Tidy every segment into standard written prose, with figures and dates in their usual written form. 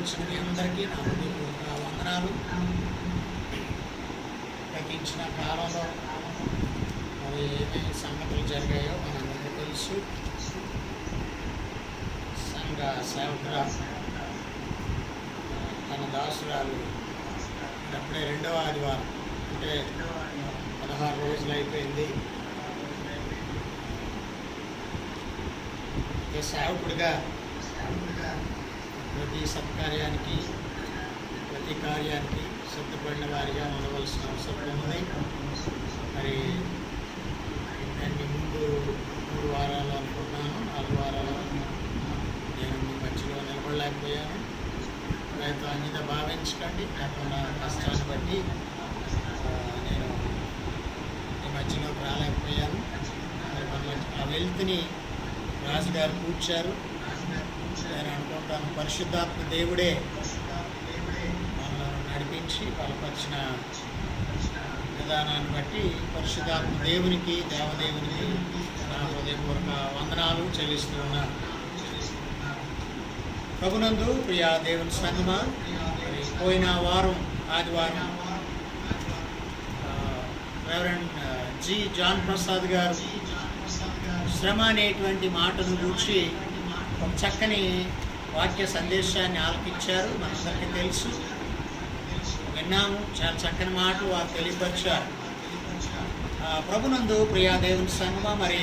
వచ్చిన మీ అందరికీ నా హృదయపూర్వక వందనాలు. గతించిన కాలంలో మరి ఏమేమి సంగతులు జరిగాయో మనందరికీ తెలుసు. సంఘ సేవకురా తన దాసురాలు అప్పుడే రెండవ ఆదివారం అంటే 16 రోజులు అయిపోయింది. సేవకుడిగా ప్రతి సత్కార్యానికి ప్రతి కార్యానికి సిద్ధపడిన వారిగా ఉండవలసిన అవసరం ఉంది. మరి నేను మీ ముందు 3 వారాలు అనుకున్నాను, 4 వారాలు నేను మీ మధ్యలో నిలబడలేకపోయాను. రైతు అన్నిత భావించకండి. నాకున్న కష్టాన్ని బట్టి నేను ఈ మధ్యలోకి రాలేకపోయాను. మరి మన ఆ వెల్త్ని రాజుగారు కూర్చారు. నేను అనుకుంటాను పరిశుద్ధాత్మ దేవుడే మనల్ని నడిపించి బలపరిచిన విధానాన్ని బట్టి పరిశుద్ధాత్మ దేవునికి దేవదేవునికి నా హృదయపూర్వక వందనాలు చెల్లిస్తూ ఉన్నాను. ప్రభునందు ప్రియా దేవుని సంగమా, పోయిన వారం ఆదివారం రెవరెండ్ జి జాన్ ప్రసాద్ గారు శ్రమ అనేటువంటి మాటను గురించి ఒక చక్కని వాక్య సందేశాన్ని ఆలపించారు. మనందరికీ తెలుసు, విన్నాము. చాలా చక్కని మాట వారు తెలియపరిచారు. ప్రభునందు ప్రియా దేవుని సంగమా, మరి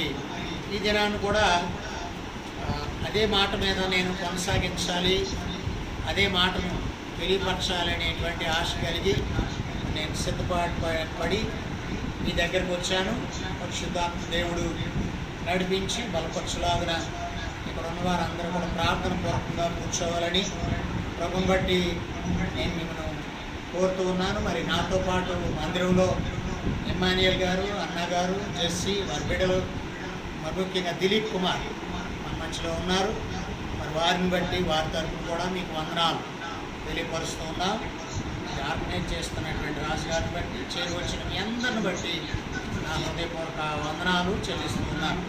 ఈ దినాన్ని కూడా అదే మాట మీద నేను కొనసాగించాలి, అదే మాటను తెలియపరచాలి అనేటువంటి ఆశ కలిగి నేను సిద్ధపడి మీ దగ్గరకు వచ్చాను. పరిశుద్ధాత్మ దేవుడు నడిపించి బలపరచులాగున ఇక్కడ ఉన్న వారందరూ కూడా ప్రార్థన పూర్వకంగా కూర్చోవాలని ప్రభుని బట్టి నేను మిమ్మల్ని కోరుతూ ఉన్నాను. మరి నాతో పాటు మందిరంలో ఇమ్మాన్యుయల్ గారు, అన్నగారు, జెస్సీ, వారి బిడ్డలు, మరి ముఖ్యంగా దిలీప్ కుమార్ మన మధ్యలో ఉన్నారు. మరి వారిని బట్టి వారి తరఫున కూడా మీకు వందనాలు తెలియపరుస్తూ ఉన్నాం. ఆర్గనైజ్ చేస్తున్నటువంటి రాజుగారిని బట్టి, చేరువచ్చిన మీ అందరిని బట్టి నా హృదయపూర్వక వందనాలు చెల్లిస్తున్నాను.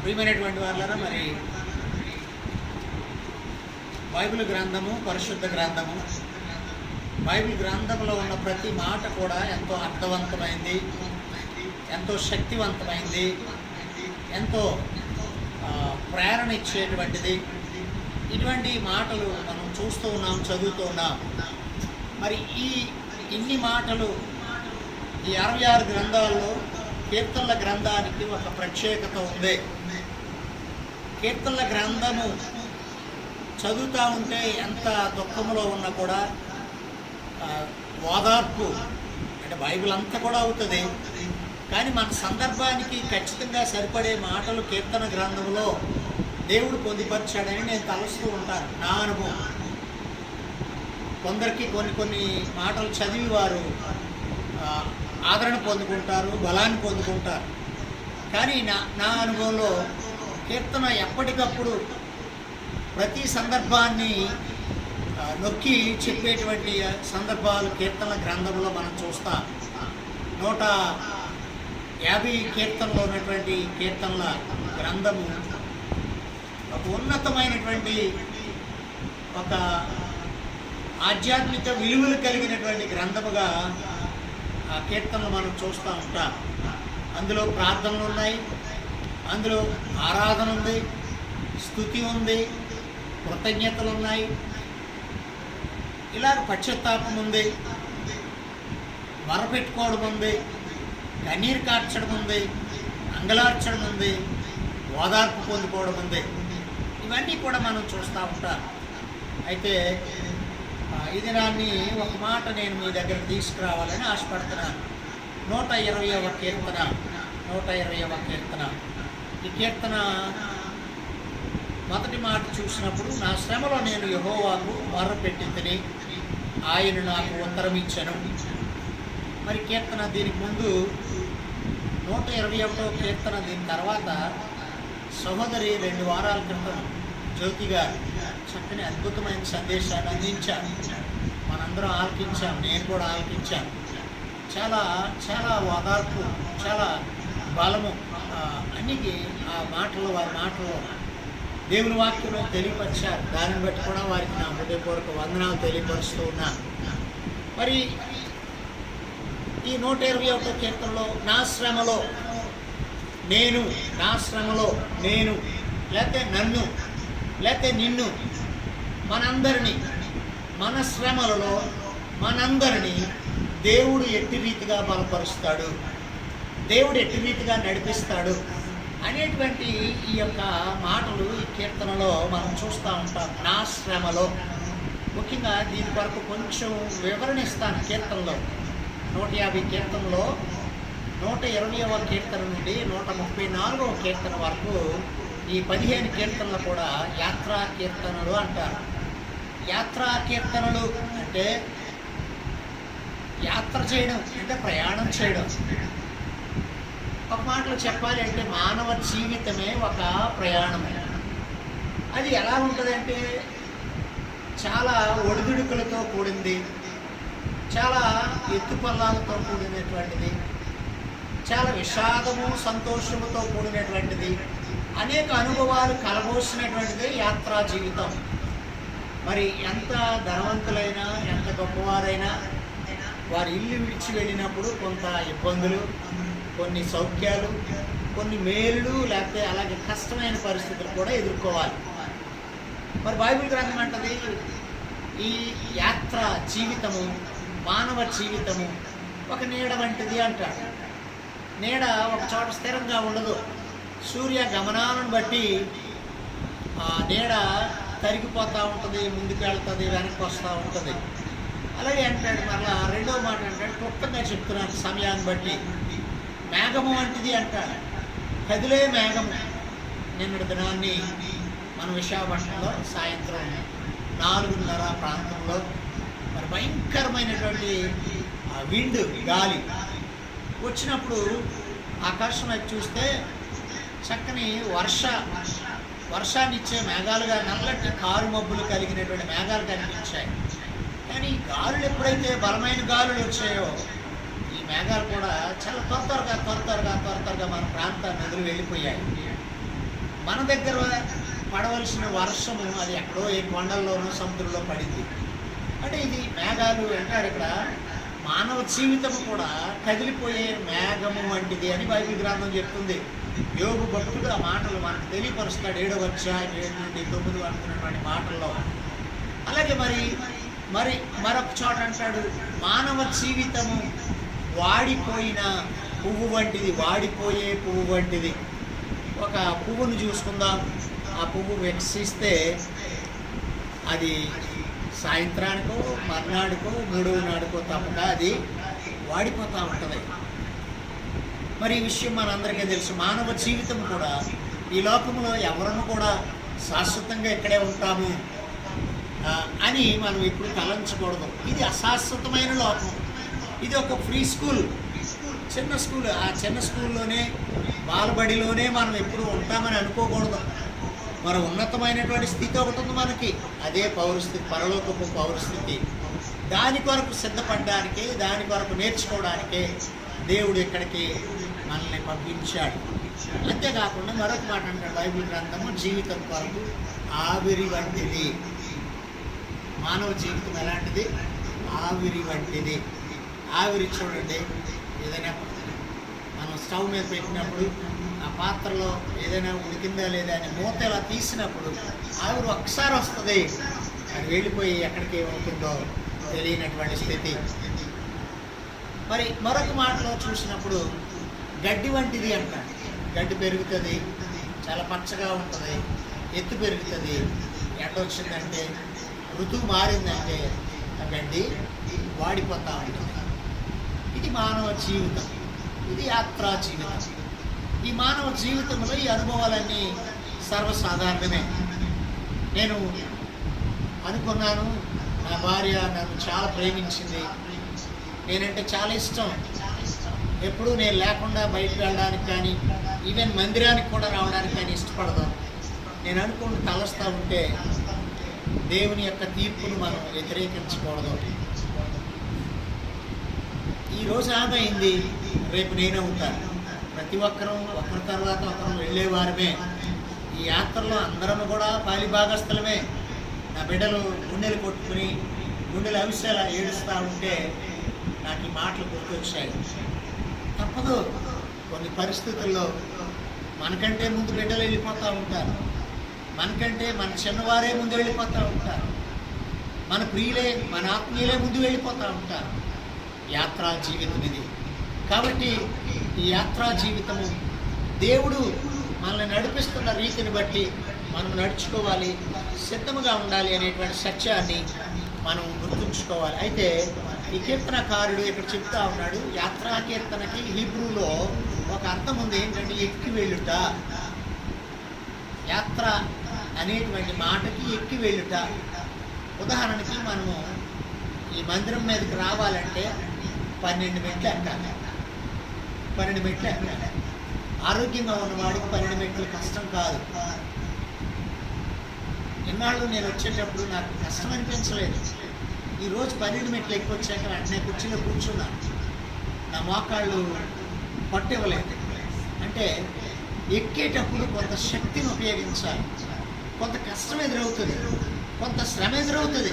ప్రియమైనటువంటి వాళ్ళరా, మరి బైబిల్ గ్రంథము పరిశుద్ధ గ్రంథము, బైబిల్ గ్రంథంలో ఉన్న ప్రతి మాట కూడా ఎంతో అర్థవంతమైంది, ఎంతో శక్తివంతమైంది, ఎంతో ప్రేరణ ఇచ్చేటువంటిది. ఇటువంటి మాటలు మనం చూస్తూ ఉన్నాం, చదువుతూ ఉన్నాం. మరి ఇన్ని మాటలు ఈ 66 గ్రంథాల్లో కీర్తనల గ్రంథానికి ఒక ప్రత్యేకత ఉంది. కీర్తనల గ్రంథము చదువుతూ ఉంటే ఎంత దుఃఖంలో ఉన్నా కూడా ఓదార్పు, అంటే బైబిల్ అంతా కూడా అవుతుంది, కానీ మన సందర్భానికి ఖచ్చితంగా సరిపడే మాటలు కీర్తన గ్రంథంలో దేవుడు పొందుపరిచాడని నేను తలుస్తూ ఉంటాను. నా అనుభవం, కొందరికి కొన్ని మాటలు చదివి వారు ఆదరణ పొందుకుంటారు, బలాన్ని పొందుకుంటారు. కానీ నా అనుభవంలో కీర్తన ఎప్పటికప్పుడు ప్రతి సందర్భాన్ని నొక్కి చెప్పేటువంటి సందర్భాలు కీర్తనల గ్రంథంలో మనం చూస్తాం. 150 కీర్తనలో ఉన్నటువంటి కీర్తనల గ్రంథము ఒక ఉన్నతమైనటువంటి ఒక ఆధ్యాత్మిక విలువలు కలిగినటువంటి గ్రంథముగా ఆ కీర్తనలు మనం చూస్తూ ఉంటాం. అందులో ప్రార్థనలు ఉన్నాయి, అందులో ఆరాధన ఉంది, స్తుతి ఉంది, కృతజ్ఞతలు ఉన్నాయి, ఇలాగ పశ్చాత్తాపం ఉంది, మొరపెట్టుకోవడం ఉంది, కన్నీరు కార్చడం ఉంది, అంగలార్చడం ఉంది, ఓదార్పు పొందుకోవడం ఉంది. ఇవన్నీ కూడా మనం చూస్తూ ఉంటాం. అయితే ఈ దినాన్ని ఒక మాట నేను మీ దగ్గరకు తీసుకురావాలని ఆశపడుతున్నాను. 120వ కీర్తన, 120వ కీర్తన. ఈ కీర్తన మొదటి మాట చూసినప్పుడు, నా శ్రమలో నేను యెహోవాకు మొర్రపెట్టి తిని ఆయన నాకు ఉత్తరం ఇచ్చాను. మరి కీర్తన దీనికి ముందు 121వ కీర్తన. దీని తర్వాత సహోదరి 2 వారాల క్రితం జ్యోతి గారు చక్కని అద్భుతమైన సందేశాన్ని అందించారు. మనందరం ఆలకించాం, నేను కూడా ఆలకించాను. చాలా చాలా ఓదార్పు, చాలా బలము, అన్నికి ఆ మాటలు, వారి మాటలు దేవుని వాక్యంలో తెలియపరిచారు. దానిని బట్టి కూడా వారికి నా హృదయపూర్వక వందనాలు తెలియపరుస్తూ ఉన్నాను. మరి ఈ 121వ కీర్తనలో నా శ్రమలో నేను, నా శ్రమలో నేను, లేకపోతే నన్ను, లేకపోతే నిన్ను, మనందరినీ, మన శ్రమలలో మనందరినీ దేవుడు ఎట్టి రీతిగా బలపరుస్తాడు, దేవుడు ఎట్టి రీతిగా నడిపిస్తాడు అనేటువంటి ఈ యొక్క మాటలు ఈ కీర్తనలో మనం చూస్తూ ఉంటాం. నా శ్రమలో ముఖ్యంగా దీని కొరకు కొంచెం వివరణ ఇస్తాను. కీర్తనలో 150 కీర్తనలో 120వ కీర్తన నుండి 134వ కీర్తన వరకు ఈ 15 కీర్తనలు కూడా యాత్రా కీర్తనలు అంటారు. యాత్రా కీర్తనలు అంటే యాత్ర చేయడం, అంటే ప్రయాణం చేయడం. ఒక మాటలో చెప్పాలి అంటే మానవ జీవితమే ఒక ప్రయాణమే. అది ఎలా ఉంటుందంటే చాలా ఒడిదుడుకులతో కూడింది, చాలా ఎత్తుపల్లాలతో కూడినటువంటిది, చాలా విషాదము సంతోషముతో కూడినటువంటిది, అనేక అనుభవాలు కలబోసినటువంటిది యాత్రా జీవితం. మరి ఎంత ధనవంతులైనా, ఎంత గొప్పవారైనా వారి ఇల్లు విడిచి వెళ్ళినప్పుడు కొంత ఇబ్బందులు, కొన్ని సౌఖ్యాలు, కొన్ని మేలు, లేకపోతే అలాగే కష్టమైన పరిస్థితులు కూడా ఎదుర్కోవాలి. మరి బైబిల్ గ్రంథం అంటది ఈ యాత్ర జీవితము, మానవ జీవితము ఒక నీడ వంటిది అంటాడు. నీడ ఒక చోట స్థిరంగా ఉండదు. సూర్య గమనాలను బట్టి ఆ నీడ తరిగిపోతూ ఉంటుంది, ముందుకు వెళ్తుంది, వెనక్కి వస్తూ ఉంటుంది. అలాగే అంటాడు. మరలా రెండవ మాట అంటాడు, క్లుప్తంగా చెప్తున్నాను సమయాన్ని బట్టి, మేఘము వంటిది అంటాడు. కదిలే మేఘము. నిన్నటి దినాన్ని మన విశాఖపట్నంలో సాయంత్రం 4:30 ప్రాంతంలో మరి భయంకరమైనటువంటి విండ్, గాలి వచ్చినప్పుడు ఆకాశం వైపు చూస్తే చక్కని వర్షాన్ని ఇచ్చే మేఘాలుగా, నల్లటి కారు మబ్బులు కలిగినటువంటి మేఘాలు కనిపించాయి. కానీ ఈ గాలులు ఎప్పుడైతే బలమైన గాలులు వచ్చాయో ఈ మేఘాలు కూడా చాలా త్వరగా మన ప్రాంతాన్ని వదిలి వెళ్ళిపోయాయి. మన దగ్గర పడవలసిన వర్షము అది ఎక్కడో ఏ కొండల్లోనూ సముద్రంలో పడింది. అంటే ఇది మేఘాలు అంటారు. ఇక్కడ మానవ జీవితం కూడా కదిలిపోయే మేఘము వంటిది అని బైబిల్ గ్రంథం చెప్తుంది. యోబు భక్తుడు ఆ మాటలు మనకు తెలియపరుస్తాడు 7వ అధ్యాయం 7 నుండి 9 అనుకున్నటువంటి మాటల్లో. అలాగే మరి మరొక చోట అంటాడు, మానవ జీవితము వాడిపోయిన పువ్వు వంటిది, వాడిపోయే పువ్వు వంటిది. ఒక పువ్వును చూసుకుందాం. ఆ పువ్వు వికసిస్తే అది సాయంత్రానికో, మర్నాడుకో, మూడవ నాడుకో తప్పక అది వాడిపోతూ ఉంటుంది. మరి ఈ విషయం మనందరికీ తెలుసు. మానవ జీవితం కూడా ఈ లోకంలో ఎవరము కూడా శాశ్వతంగా ఇక్కడే ఉంటాము అని మనం ఇప్పుడు తలంచకూడదు. ఇది అశాశ్వతమైన లోకం. ఇది ఒక ఫ్రీ స్కూల్, చిన్న స్కూల్. ఆ చిన్న స్కూల్లోనే, బాలబడిలోనే మనం ఎప్పుడు ఉంటామని అనుకోకూడదు. మన ఉన్నతమైనటువంటి స్థితి ఒకటి ఉంది మనకి, అదే పౌరస్థితి, పరలోకపు పౌరస్థితి. దాని కొరకు సిద్ధపడడానికే, దాని కొరకు నేర్చుకోవడానికే దేవుడు ఇక్కడికి మనల్ని పంపించాడు. అంతేకాకుండా మరొక మాట అంటాడు బైబిల్ గ్రంథము, జీవితం కొరకు ఆవిరి వంటిది. మానవ జీవితం ఎలాంటిది? ఆవిరి వంటిది. ఆవిరి చూడండి, ఏదైనా మనం స్టవ్ మీద పెట్టినప్పుడు ఆ పాత్రలో ఏదైనా ఉడికిందా లేదా అని మూత ఇలా తీసినప్పుడు ఆవిరి ఒకసారి వస్తుంది, అది వెళ్ళిపోయి ఎక్కడికి ఏమవుతుందో తెలియనటువంటి స్థితి. మరి మరొక మాటలో చూసినప్పుడు గడ్డి వంటిది అంటారు. గడ్డి పెరుగుతుంది, చాలా పచ్చగా ఉంటుంది, ఎత్తు పెరుగుతుంది. ఎండ వచ్చిందంటే, ఋతువు మారిందంటే ఆ గడ్డి వాడిపోతూ ఉంటుంది. ఇది మానవ జీవితం, ఇది యాత్రా జీవితం. ఈ మానవ జీవితంలో ఈ అనుభవాలన్నీ సర్వసాధారణమే. నేను అనుకున్నాను, నా భార్య నన్ను చాలా ప్రేమించింది, నేనంటే చాలా ఇష్టం. ఎప్పుడూ నేను లేకుండా బయటకు వెళ్ళడానికి కానీ, ఈవెన్ మందిరానికి కూడా రావడానికి కానీ ఇష్టపడదాం. నేను అనుకుని తలస్తూ ఉంటే దేవుని యొక్క తీర్పును మనం వ్యతిరేకించకూడదు. ఈరోజు ఆమె అయింది, రేపు నేనే ఉంటాను. ప్రతి ఒక్కరూ ఒకరి తర్వాత ఒకరు వెళ్ళేవారమే. ఈ యాత్రలో అందరం కూడా పాలిభాగస్థలమే. నా బిడ్డలు గుండెలు కొట్టుకుని గుండెలు అవిసేలా ఏడుస్తూ ఉంటే నాకు ఈ మాటలు గుర్తొచ్చాయి. తప్పదు, కొన్ని పరిస్థితుల్లో మనకంటే ముందు బిడ్డలు వెళ్ళిపోతూ ఉంటారు, మనకంటే మన చిన్నవారే ముందు వెళ్ళిపోతూ ఉంటారు, మన ప్రియులే మన ఆత్మీయులే ముందు వెళ్ళిపోతూ ఉంటారు. యాత్రా జీవితం ఇది. కాబట్టి ఈ యాత్రా జీవితము దేవుడు మనల్ని నడిపిస్తున్న రీతిని బట్టి మనం నడుచుకోవాలి, సిద్ధముగా ఉండాలి అనేటువంటి సత్యాన్ని మనం గుర్తుంచుకోవాలి. అయితే ఈ కీర్తనకారుడు ఇక్కడ చెప్తా ఉన్నాడు, యాత్రా కీర్తనకి హీబ్రూలో ఒక అర్థం ఉంది. ఏంటంటే ఎక్కి వెళ్ళుట. యాత్ర అనేటువంటి మాటకి ఎక్కి వెళ్ళుట. ఉదాహరణకి మనము ఈ మందిరం మీదకి రావాలంటే 12 మెట్లు ఎక్కాలి. 12 మెట్లు ఎక్కాలి. ఆరోగ్యంగా ఉన్నవాడికి 12 మెట్లు కష్టం కాదు. ఇన్నాళ్ళు నేను వచ్చేటప్పుడు నాకు కష్టం అనిపించలేదు. ఈరోజు 12 మెట్లు ఎక్కువ వచ్చాక వెంటనే కుర్చీలో కూర్చున్నాను. నా మోకాళ్ళు పట్టివ్వలేదు. అంటే ఎక్కేటప్పుడు కొంత శక్తిని ఉపయోగించాలి, కొంత కష్టం ఎదురవుతుంది, కొంత శ్రమ ఎదురవుతుంది,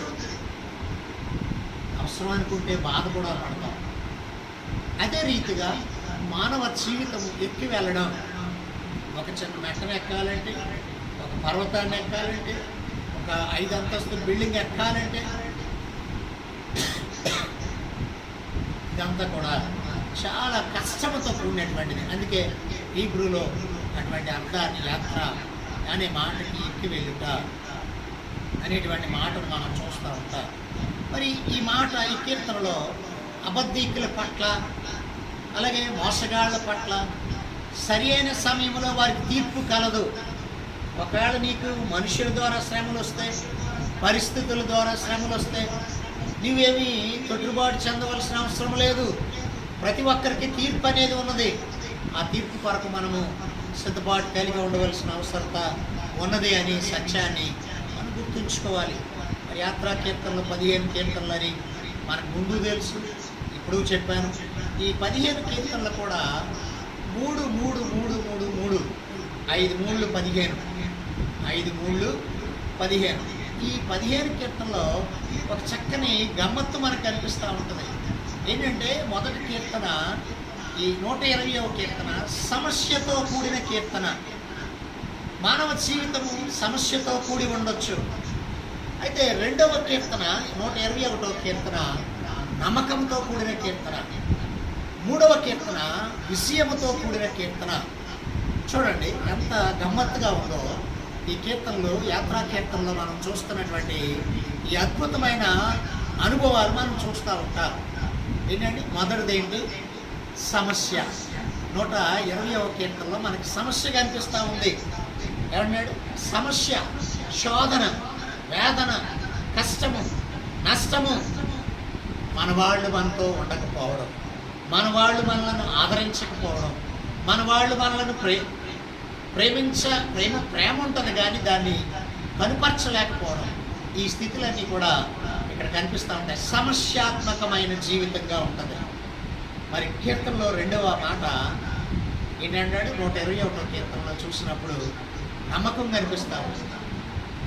అవసరం అనుకుంటే బాధ కూడా పడతాం. అదే రీతిగా మానవ జీవితం ఎక్కి వెళ్ళడం, ఒక చిన్న మెట్టను ఎక్కాలంటే, ఒక పర్వతాన్ని ఎక్కాలంటే, ఒక 5 అంతస్తుల బిల్డింగ్ ఎక్కాలంటే ఇదంతా కూడా చాలా కష్టంతో కూడినటువంటిది. అందుకే హీబ్రూలో అటువంటి అర్థాన్ని యాత్ర అనే మాటకి ఎక్కి వెళ్ళుట అనేటువంటి మాటను మనం చూస్తూ ఉంటాం. మరి ఈ మాట ఈ కీర్తనలో అబద్ధీకుల పట్ల, అలాగే మోసగాళ్ల పట్ల సరి అయిన సమయంలో వారికి తీర్పు కలదు. ఒకవేళ నీకు మనుషుల ద్వారా శ్రమలు వస్తాయి, పరిస్థితుల ద్వారా శ్రమలు వస్తాయి, నువ్వేమీ తొట్టుబాటు చెందవలసిన అవసరం లేదు. ప్రతి ఒక్కరికి తీర్పు అనేది ఉన్నది. ఆ తీర్పు కొరకు మనము సిద్ధపాటు కలిగి ఉండవలసిన అవసరత ఉన్నది అనే సత్యాన్ని మనం గుర్తుంచుకోవాలి. మరి యాత్రా కీర్తనలు 15 కీర్తనలు అని మనకు ముందు తెలుసు, ఇప్పుడు చెప్పాను. ఈ 15 కీర్తనలు కూడా 3 3 3 3 3 5 3 15 5 3 15 ఈ 15 కీర్తనలో ఒక చక్కని గమ్మత్తు మనకు కనిపిస్తూ ఉంటుంది. ఏంటంటే మొదటి కీర్తన, ఈ 120వ కీర్తన సమస్యతో కూడిన కీర్తన. మానవ జీవితము సమస్యతో కూడి ఉండొచ్చు. అయితే రెండవ కీర్తన 121వ కీర్తన నమ్మకంతో కూడిన కీర్తన. మూడవ కీర్తన విషయముతో కూడిన కీర్తన. చూడండి ఎంత గమ్మత్తుగా ఉందో ఈ కీర్తనలు. యాత్రా కీర్తనలో మనం చూస్తున్నటువంటి ఈ అద్భుతమైన అనుభవాలు మనం చూస్తూ ఉంటాం. ఏంటంటే మొదటిది ఏంటి? సమస్య. 120వ కీర్తనలో మనకి సమస్య కనిపిస్తూ ఉంది. ఏమన్నాడు? సమస్య, శోధన, వేదన, కష్టము, నష్టము. మన వాళ్ళు మనతో ఉండకపోవడం, మన వాళ్ళు మనలను ఆదరించకపోవడం, మన వాళ్ళు మనలను ప్రేమ ఉంటుంది కానీ దాన్ని కనుపరచలేకపోవడం. ఈ స్థితులన్నీ కూడా ఇక్కడ కనిపిస్తూ ఉంటాయి. సమస్యాత్మకమైన జీవితంగా ఉంటుంది. మరి కీర్తనలో రెండవ మాట ఏంటంటాడు? 121వ కీర్తనలో చూసినప్పుడు నమ్మకం కనిపిస్తూ ఉంటుంది.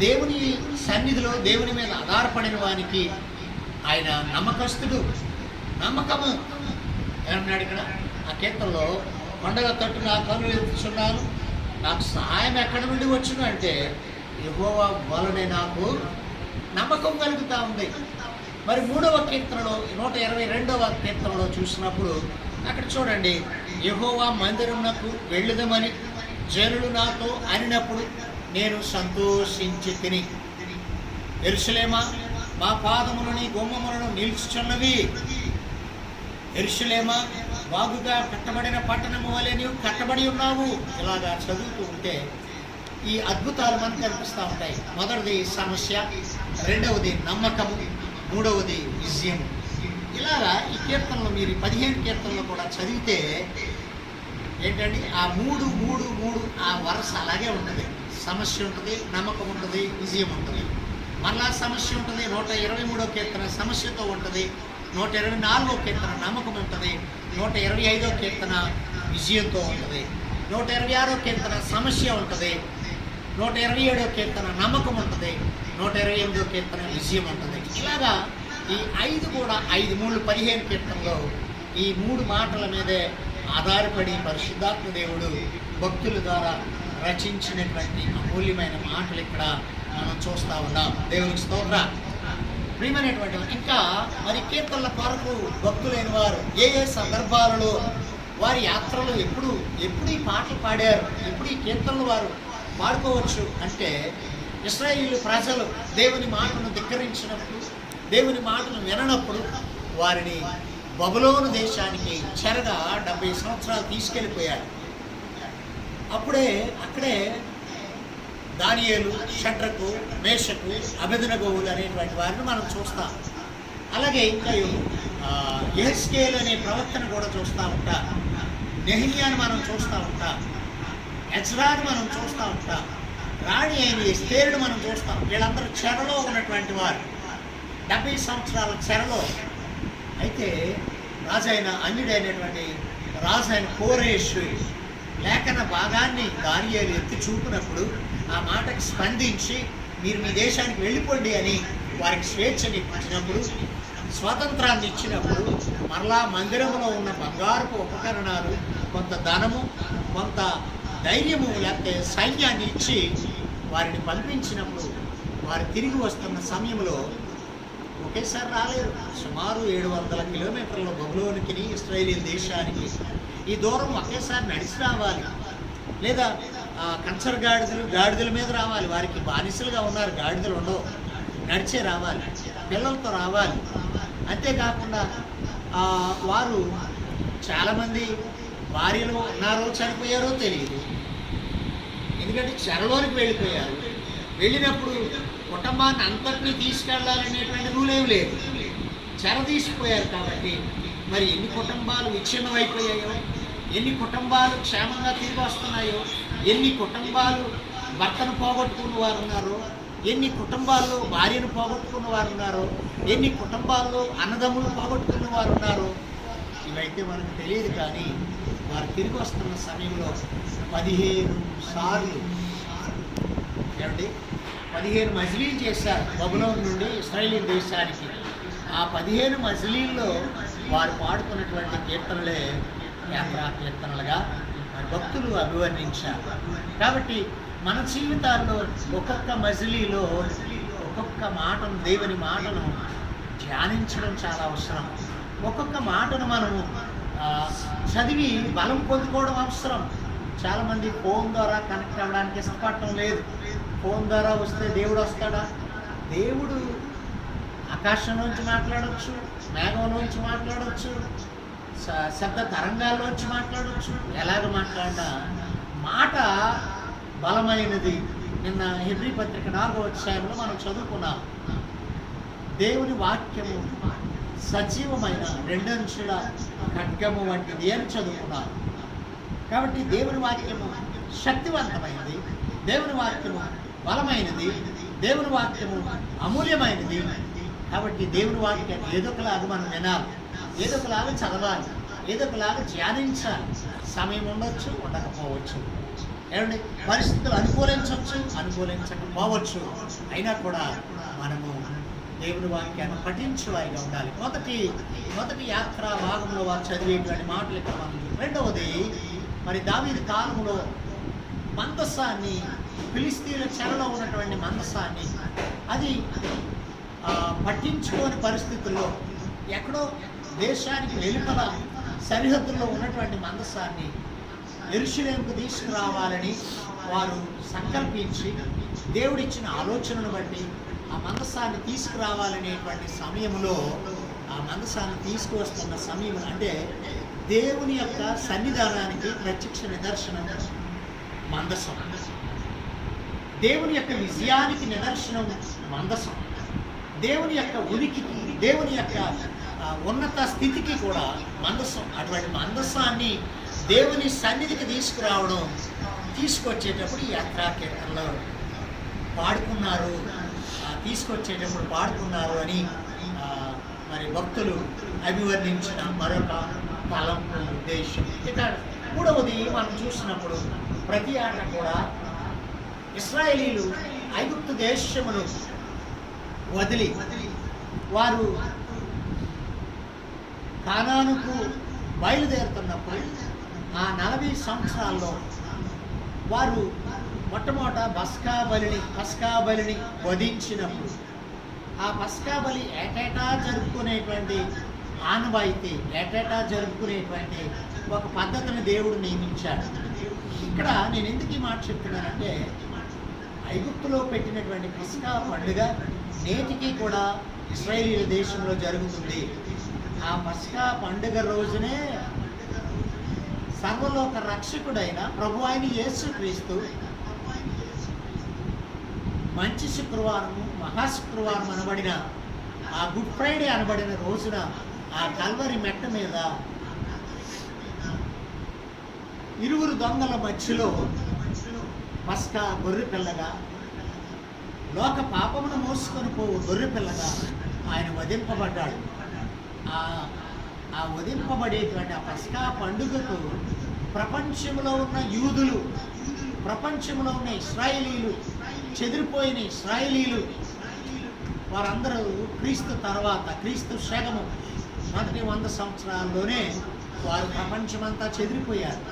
దేవుని సన్నిధిలో దేవుని మీద ఆధారపడిన వానికి ఆయన నమ్మకస్తుడు. నమ్మకము ఏమన్నాడు ఇక్కడ ఆ కీర్తనలో? కొండగ తట్టు నా కన్నులు ఎత్తుచున్నాను, నాకు సహాయం ఎక్కడి నుండి వచ్చును అంటే యెహోవా వలనే నాకు నమ్మకం కలుగుతూ ఉంది. మరి మూడవ కీర్తనలో 122వ కీర్తనలో చూసినప్పుడు అక్కడ చూడండి, యెహోవా మందిరమునకు వెళ్ళుదమని జనులు నాతో అనినప్పుడు నేను సంతోషించి తిని. యెరూషలేమా, మా పాదములని గుమ్మములను నిలుచుచున్నవి. యెరూషలేమా, బాగుగా కట్టబడిన పట్టణము వలె నీవు కట్టబడి ఉన్నావు. ఇలాగా చదువుతూ ఉంటే ఈ అద్భుతాలు మనకు కనిపిస్తూ ఉంటాయి. మొదటిది సమస్య, రెండవది నమ్మకము, మూడవది విజయం. ఇలాగా ఈ కీర్తనలో మీరు 15 కీర్తనలో కూడా చదివితే ఏంటండి ఆ 3 3 3 ఆ వరుస అలాగే ఉంటుంది. సమస్య ఉంటుంది, నమ్మకం ఉంటుంది, విజయం ఉంటుంది. మళ్ళా సమస్య ఉంటుంది. 123వ కీర్తన సమస్యతో ఉంటుంది. 124వ కీర్తన నమ్మకం ఉంటుంది. 125వ కీర్తన విజయంతో ఉంటుంది. 126వ కీర్తన సమస్య ఉంటుంది. 127వ కీర్తన నమ్మకం ఉంటుంది, 128వ కీర్తన విజయం ఉంటుంది. ఇలాగా ఈ 5 కూడా 5 3 15 కీర్తనలో ఈ 3 మాటల మీదే ఆధారపడి పరిశుద్ధాత్మ దేవుడు భక్తుల ద్వారా రచించినటువంటి అమూల్యమైన మాటలు ఇక్కడ మనం చూస్తూ ఉన్నాం. దేవునికి స్తోత్రం. ప్రియమైనటువంటి ఇంకా మరి కీర్తనల కొరకు భక్తులైన వారు ఏ ఏ సందర్భాలలో వారి యాత్రలో ఎప్పుడు ఈ పాటలు పాడారు, ఎప్పుడు ఈ కీర్తనలు వారు పాడుకోవచ్చు అంటే, ఇశ్రాయేలు ప్రజలు దేవుని మాటను ధిక్కరించినప్పుడు, దేవుని మాటను విననప్పుడు వారిని బబులోను దేశానికి చెరగా 70 సంవత్సరాలు తీసుకెళ్ళిపోయారు. అక్కడే దానియేలు, షడ్రకు, మేషకు, అబెద్నెగోవులు అనేటువంటి వారిని మనం చూస్తాం. అలాగే ఇంకా యెహెజ్కేలు అనే ప్రవక్తను కూడా చూస్తూ ఉంటాం. నెహెమ్యాను మనం చూస్తూ ఉంటాం. ఎజ్రాను మనం చూస్తూ ఉంటాం. రాణి అయిన ఎస్తేరును మనం చూస్తాం. వీళ్ళందరూ చెరలో ఉన్నటువంటి వారు, 70 సంవత్సరాల చెరలో. అయితే అన్యుడైనటువంటి రాజు అయిన కోరేషు లేఖన భాగాన్ని దానియేలు ఎత్తి చూపినప్పుడు ఆ మాటకు స్పందించి మీరు మీ దేశానికి వెళ్ళిపోండి అని వారికి స్వేచ్ఛని ఇచ్చినప్పుడు, స్వాతంత్రాన్ని ఇచ్చినప్పుడు, మరలా మందిరంలో ఉన్న బంగారపు ఉపకరణాలు, కొంత ధనము, కొంత ధైర్యము లేకపోతే సైన్యాన్ని ఇచ్చి వారిని పంపించినప్పుడు వారు తిరిగి వస్తున్న సమయంలో ఒకేసారి రాలేరు. సుమారు 700 కిలోమీటర్ల బబులోనికి, ఇశ్రాయేలు దేశానికి ఈ దూరం ఒకేసారి నడిచి రావాలి, లేదా కంచర్ గాడిదల మీద రావాలి. వారికి బానిసలుగా ఉన్నారు, గాడిదలు ఉండవు, నడిచే రావాలి, పిల్లలతో రావాలి. అంతేకాకుండా వారు చాలామంది భార్యలు ఉన్నారో చనిపోయారో తెలియదు, ఎందుకంటే చెరలోనికి వెళ్ళిపోయారు. వెళ్ళినప్పుడు కుటుంబాన్ని అంతటినీ తీసుకెళ్ళాలనేటువంటి రూల్ ఏమి లేదు, చెర తీసుకుపోయారు. కాబట్టి మరి ఎన్ని కుటుంబాలు విచ్ఛిన్నమైపోయాయో, ఎన్ని కుటుంబాలు క్షేమంగా తిరిగి వస్తున్నాయో, ఎన్ని కుటుంబాలు భర్తను పోగొట్టుకున్న వారు ఉన్నారో, ఎన్ని కుటుంబాల్లో భార్యను పోగొట్టుకున్న వారు ఉన్నారో, ఎన్ని కుటుంబాల్లో అన్నదమ్ములు పోగొట్టుకున్న వారు ఉన్నారో ఇవైతే మనకు తెలియదు. కానీ వారు తిరిగి వస్తున్న సమయంలో 15 సార్లు 15 మజిలీలు చేశారు బబులోను నుండి ఇశ్రాయేలు దేశానికి. ఆ 15 మజిలీల్లో వారు పాడుకున్నటువంటి కీర్తనలే యాత్రా కీర్తనలుగా భక్తులు అభివర్ణించారు. కాబట్టి మన జీవితాల్లో ఒక్కొక్క మజిలీలో ఒక్కొక్క మాటను, దేవుని మాటను ధ్యానించడం చాలా అవసరం. ఒక్కొక్క మాటను మనము చదివి బలం పొందుకోవడం అవసరం. చాలామంది ఫోన్ ద్వారా కనెక్ట్ అవ్వడానికి ఇష్టపడటం లేదు. ఫోన్ ద్వారా వస్తే దేవుడు వస్తాడా? దేవుడు ఆకాశంలోంచి మాట్లాడవచ్చు, మేఘంలోంచి మాట్లాడవచ్చు, శబ్ద తరంగాల్లోంచి మాట్లాడవచ్చు. ఎలాగ మాట్లాడినా మాట బలమైనది. నిన్న హెబ్రీ పత్రిక 4వ అధ్యాయంలో మనం చదువుకున్నాం. దేవుని వాక్యము సజీవమైన 2 అంచుల ఖడ్గము వంటిది అని చదువుకున్నాం. కాబట్టి దేవుని వాక్యము శక్తివంతమైనది, దేవుని వాక్యము బలమైనది, దేవుని వాక్యము అమూల్యమైనది. కాబట్టి దేవుని వాక్యాన్ని ఏదో ఒకలాగా మనం వినాలి, ఏదో ఒకలాగా చదవాలి, ఏదో ఒకలాగా ధ్యానించాలి. సమయం ఉండొచ్చు, ఉండకపోవచ్చు, ఏమండి పరిస్థితులు అనుకూలించకపోవచ్చు. అయినా కూడా మనము దేవుని వాక్యాన్ని పఠించేవారిగా ఉండాలి. మొదటి యాత్రా భాగంలో వారు చదివేటువంటి మాటలు ఇక్కడ మనం. రెండవది, మరి దావీదు కాలంలో మందసాన్ని, ఫిలిస్తీన్ల చెరలో ఉన్నటువంటి మందసాన్ని, అది పట్టించుకోని పరిస్థితుల్లో ఎక్కడో దేశానికి వెలుపల సరిహద్దుల్లో ఉన్నటువంటి మందసాన్ని యెరూషలేముకు తీసుకురావాలని వారు సంకల్పించి, దేవుడిచ్చిన ఆలోచనను బట్టి ఆ మందసాన్ని తీసుకురావాలనేటువంటి సమయంలో, ఆ మందసాన్ని తీసుకువస్తున్న సమయం అంటే దేవుని యొక్క సన్నిధానానికి ప్రత్యక్ష నిదర్శనం మందసం, దేవుని యొక్క విజయానికి నిదర్శనం మందసం, దేవుని యొక్క ఉనికికి, దేవుని యొక్క ఉన్నత స్థితికి కూడా మందసం. అటువంటి మందసాన్ని దేవుని సన్నిధికి తీసుకొచ్చేటప్పుడు ఈ యాత్రా కీర్తనలో పాడుకున్నారు, తీసుకొచ్చేటప్పుడు పాడుకున్నారు అని మరి భక్తులు అభివర్ణించిన మరొక తలంపు, ఉద్దేశం. ఇక మూడవది మనం చూసినప్పుడు ప్రతి ఆట కూడా ఇశ్రాయేలీలు ఐగుప్తు దేశమును వదిలి వారు కానానుకు బయలుదేరుతున్నప్పుడు ఆ 40 సంవత్సరాల్లో వారు మొట్టమొదట పస్కా బలిని వధించినప్పుడు ఆ పస్కా బలి ఏటేటా జరుపుకునేటువంటి ఆనవాయితీ, ఏటేటా జరుపుకునేటువంటి ఒక పద్ధతిని దేవుడు నియమించాడు. ఇక్కడ నేను ఎందుకు ఈ మాట చెప్తున్నానంటే, ఐగుప్తులో పెట్టినటువంటి పస్కా పండుగ నేటికి కూడా ఇశ్రాయేలీల దేశంలో జరుగుతుంది. ఆ పస్కా పండుగ రోజునే సర్వలోక రక్షకుడైన ప్రభు అయిన యేసుక్రీస్తు మంచి శుక్రవారము, మహాశుక్రవారం అనబడిన ఆ గుడ్ ఫ్రైడే అనబడిన రోజున ఆ కల్వరి మెట్ట మీద ఇరువురు దొంగల మధ్యలో పస్కా గొర్రె పిల్లగా, లోక పాపమును మోసుకొని పోవు గొర్రె పిల్లగా ఆయన వధింపబడ్డాడు. ఆ వధింపబడేటువంటి ఆ పస్కా పండుగకు ప్రపంచంలో ఉన్న యూదులు, ప్రపంచంలో ఉన్న ఇశ్రాయేలీలు, చెదిరిపోయిన ఇశ్రాయేలీలు వారందరూ క్రీస్తు తర్వాత, క్రీస్తు శకము మొదటి 100 సంవత్సరాల్లోనే వారు ప్రపంచమంతా చెదిరిపోయారు.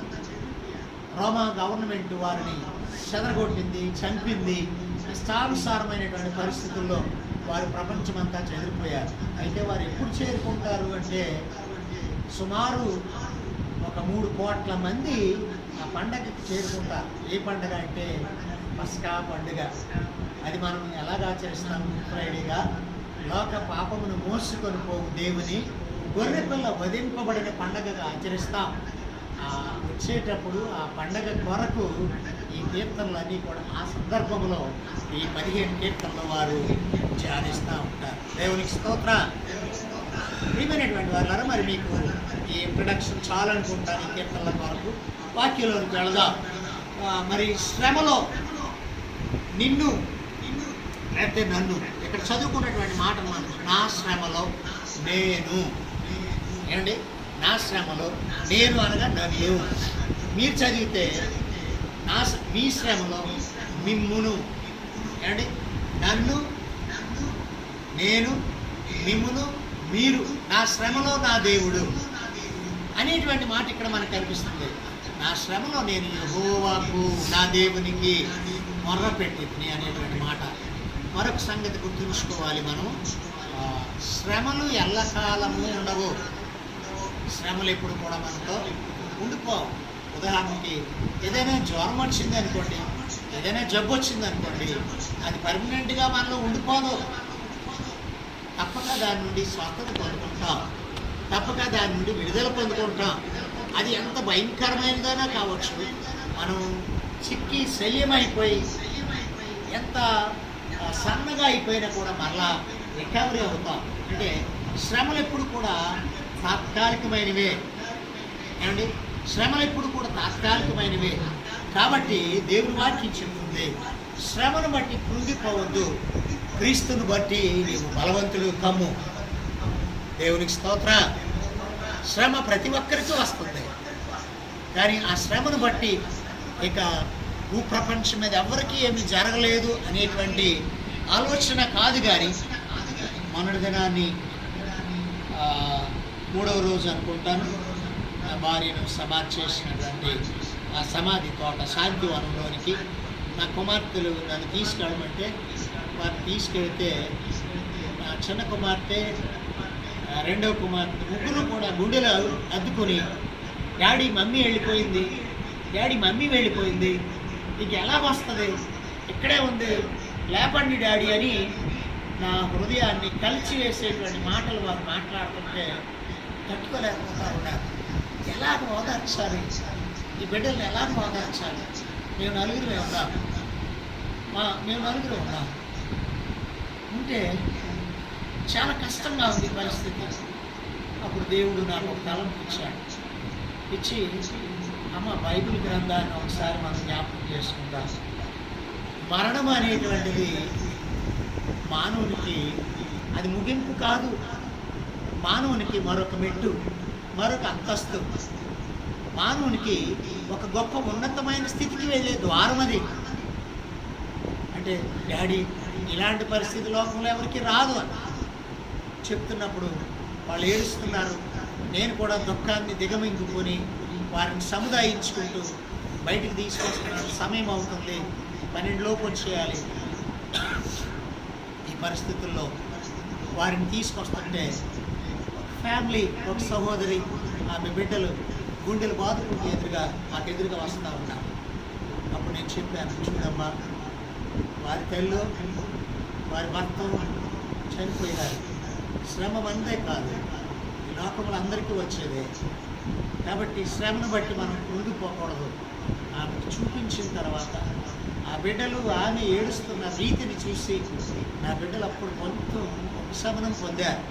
రోమా గవర్నమెంట్ వారిని చెదరగొట్టింది, చంపింది. ఇష్టానుసారమైనటువంటి పరిస్థితుల్లో వారు ప్రపంచమంతా చెదిరిపోయారు. అయితే వారు ఎప్పుడు చేరుకుంటారు అంటే, సుమారు ఒక 3 కోట్ల మంది ఆ పండగకి చేరుకుంటారు. ఏ పండుగ అంటే పస్కా పండుగ. అది మనం ఎలాగ ఆచరిస్తాం? గుడ్ ఫ్రైడేగా, లోక పాపమును మోసుకొని పోవు దేవుని గొర్రెపిల్ల వధింపబడిన పండగగా ఆచరిస్తాం. వచ్చేటప్పుడు ఆ పండగ కొరకు ఈ కీర్తనలన్నీ కూడా ఆ సందర్భంలో ఈ 15 కీర్తనలు వారు ధ్యానిస్తూ ఉంటారు. దేవునికి స్తోత్రం. ప్రియమైనటువంటి వాళ్ళారా, మరి మీకు ఈ ఇంట్రడక్షన్ చాలనుకుంటాను. ఈ కీర్తనల కొరకు వాక్యంలోనికి వెళదాం. మరి శ్రమలో నిన్ను లేకపోతే నన్ను, ఇక్కడ చదువుకున్నటువంటి మాట మనం, నా శ్రమలో నేను, ఏమండి, నా శ్రమలో నేను అనగా నన్ను. మీరు చదివితే మీ శ్రమలో మిమ్మును, ఏమండి, నన్ను, నేను, మిమ్మును, మీరు, నా శ్రమలో నా దేవుడు అనేటువంటి మాట ఇక్కడ మనకు కనిపిస్తుంది. నా శ్రమలో నేను యెహోవాకు, నా దేవునికి మొర్ర పెట్టింది అనేటువంటి మాట. మరొక సంగతి గుర్తుంచుకోవాలి మనం, శ్రమలు ఎల్లకాలము ఉండవు. శ్రమలు ఎప్పుడు కూడా మనతో ఉండిపోవు. ఉదాహరణకి ఏదైనా జ్వరం వచ్చింది అనుకోండి, ఏదైనా జబ్బు వచ్చింది అనుకోండి, అది పర్మనెంట్గా మనలో ఉండిపోదు. తప్పక దాని నుండి స్వస్థత పొందుకుంటాం, తప్పక దాని నుండి విడుదల పొందుకుంటాం. అది ఎంత భయంకరమైనదైనా కావచ్చు, మనం చిక్కి శల్యమైపోయి ఎంత సన్నగా అయిపోయినా కూడా మరలా రికవరీ అవుతాం. అంటే శ్రమలు ఎప్పుడు కూడా తాత్కాలికమైనవే, ఏమండి, శ్రమలు ఎప్పుడు కూడా తాత్కాలికమైనవే. కాబట్టి దేవుని వాక్యం చెప్తుంది, శ్రమను బట్టి కృంగిపోవద్దు, క్రీస్తుని బట్టి నీవు బలవంతుడు కమ్ము. దేవునికి స్తోత్రం. శ్రమ ప్రతి ఒక్కరికి వస్తుంది, కానీ ఆ శ్రమను బట్టి ఇక భూప్రపంచం మీద ఎవరికి ఏమి జరగలేదు అనేటువంటి ఆలోచన కాదు. కానీ మొన్నటి దినాన్ని 3వ రోజు అనుకుంటాను, నా భార్యను సమాధి చేసినటువంటి ఆ సమాధి తోట శాంతివనంలోనికి నా కుమార్తెలు నన్ను తీసుకెళ్ళమంటే వారు తీసుకెళ్తే నా చిన్న కుమార్తె, రెండవ కుమార్తె, ముగ్గురు కూడా గుండెలో అద్దుకొని, డాడీ మమ్మీ వెళ్ళిపోయింది, డాడీ మమ్మీ వెళ్ళిపోయింది, నీకు ఎలా వస్తుంది, ఇక్కడే ఉంది, లేపండి డాడీ అని నా హృదయాన్ని కలిసి వేసేటువంటి మాటలు వారు మాట్లాడుతుంటే తట్టుకోలేకపోతా ఉన్నారు. ఎలాగ ఓదార్చాలి ఈ బిడ్డల్ని, ఎలాగ ఓదార్చాలి? మేము నలుగురు ఉన్నాం, ఉంటే చాలా కష్టంగా ఉంది పరిస్థితి. అప్పుడు దేవుడు నాకు ఒక తలంపు ఇచ్చాడు. ఇచ్చి, అమ్మ, బైబిల్ గ్రంథాన్ని ఒకసారి మనం జ్ఞాపకం చేసుకుందాం. మరణం అనేటువంటిది మానవునికి అది ముగింపు కాదు. మానవునికి మరొక మెట్టు, మరొక అంతస్తు, మానవునికి ఒక గొప్ప ఉన్నతమైన స్థితికి వెళ్ళే ద్వారం అది. అంటే డాడీ ఇలాంటి పరిస్థితి లోకంలో ఎవరికి రాదు అని చెప్తున్నప్పుడు వాళ్ళు ఏడుస్తున్నారు. నేను కూడా దుఃఖాన్ని దిగమింగుకొని వారిని సముదాయించుకుంటూ బయటికి తీసుకొస్తున్నాను. సమయం అవుతుంది, 12 లోపు వచ్చేయాలి. ఈ పరిస్థితుల్లో వారిని తీసుకొస్తుంటే ఫ్యామిలీ, ఒక సహోదరి, ఆమె బిడ్డలు గుండెలు బాదుకుంటూ మాకు ఎదురుగా వస్తూ ఉన్నారు. అప్పుడు నేను చెప్పాను, చూడమ్మా, వారి తల్లి వారి భర్త చనిపోయినారు. శ్రమ అందే కాదు, ఈ లోకంలో అందరికీ వచ్చేదే. కాబట్టి శ్రమను బట్టి మనం కృంగిపోకూడదు. ఆమెకు చూపించిన తర్వాత ఆ బిడ్డలు ఆమె ఏడుస్తున్న రీతిని చూసి నా బిడ్డలు అప్పుడు కొంచెం ఉపశమనం పొందారు.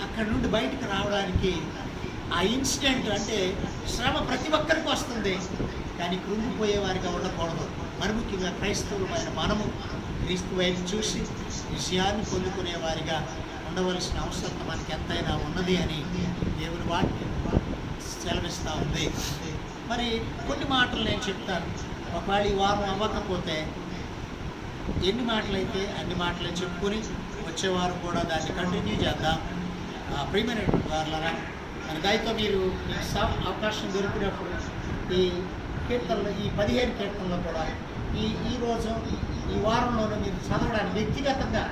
అక్కడి నుండి బయటకు రావడానికి ఆ ఇన్సిడెంట్, అంటే శ్రమ ప్రతి ఒక్కరికి వస్తుంది, కానీ కృంగిపోయే వారిగా ఉండకూడదు. మరి ముఖ్యంగా క్రైస్తవులమైన మనము క్రీస్తు వైపు చూసి విషయాన్ని పొందుకునే వారిగా ఉండవలసిన అవసరం మనకి ఎంతైనా ఉన్నది అని దేవుని వాక్యం సెలవిస్తూ ఉంది. మరి కొన్ని మాటలు నేను చెప్తాను. ఒకవేళ ఈ వారం అవ్వకపోతే ఎన్ని మాటలైతే అన్ని మాటలే చెప్పుకొని వచ్చేవారం కూడా దాన్ని కంటిన్యూ చేద్దాం. ప్రియమైన వారులారా, మన దయతో మీరు అవకాశం దొరికినప్పుడు ఈ కీర్తనలు, ఈ 15 కీర్తనలో కూడా ఈరోజు ఈ వారంలోనూ మీరు చదవడానికి, వ్యక్తిగతంగా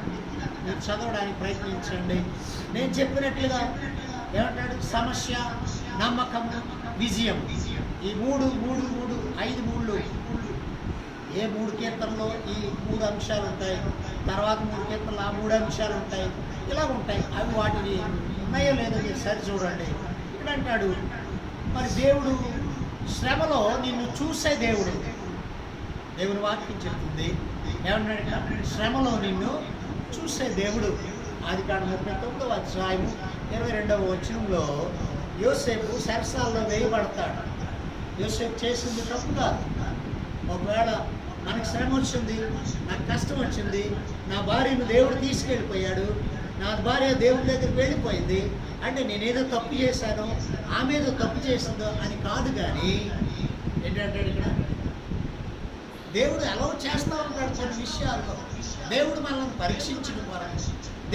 మీరు చదవడానికి ప్రయత్నించండి. నేను చెప్పినట్లుగా ఏమంటాడు, సమస్య, నమ్మకము, విజయం, ఈ 5 మూళ్ళు, ఏ 3 కీర్తనలో ఈ 3 అంశాలు ఉంటాయి, తర్వాత 3 కీర్తనలు ఆ 3 అంశాలు ఉంటాయి, ఇలా ఉంటాయి. అవి వాటిని ఉన్నాయో లేదో మీరు సరి చూడండి. ఇక్కడ అంటాడు, మరి దేవుడు శ్రమలో నిన్ను చూసే దేవుడు. దేవుని వాక్యం చెప్తుంది ఏమన్నాడు, శ్రమలో నిన్ను చూసే దేవుడు. ఆదికాండం 39వ అధ్యాయము 22వ వచనంలో యోసేపు సరసాల్లో వేయబడతాడు. యోసేపు చేసింది తప్పు కాదు. ఒకవేళ మనకు శ్రమ వచ్చింది, నాకు కష్టం వచ్చింది, నా భార్యను దేవుడు తీసుకెళ్ళిపోయాడు, నా భార్య దేవుడి దగ్గరికి వెళ్ళిపోయింది అంటే నేనేదో తప్పు చేశానో, ఆమె ఏదో తప్పు చేసిందో అని కాదు. కానీ ఏంటంటే ఇక్కడ దేవుడు అలౌ చేస్తూ ఉంటాడు కొన్ని విషయాల్లో. దేవుడు మనల్ని పరీక్షించడం కొరకు,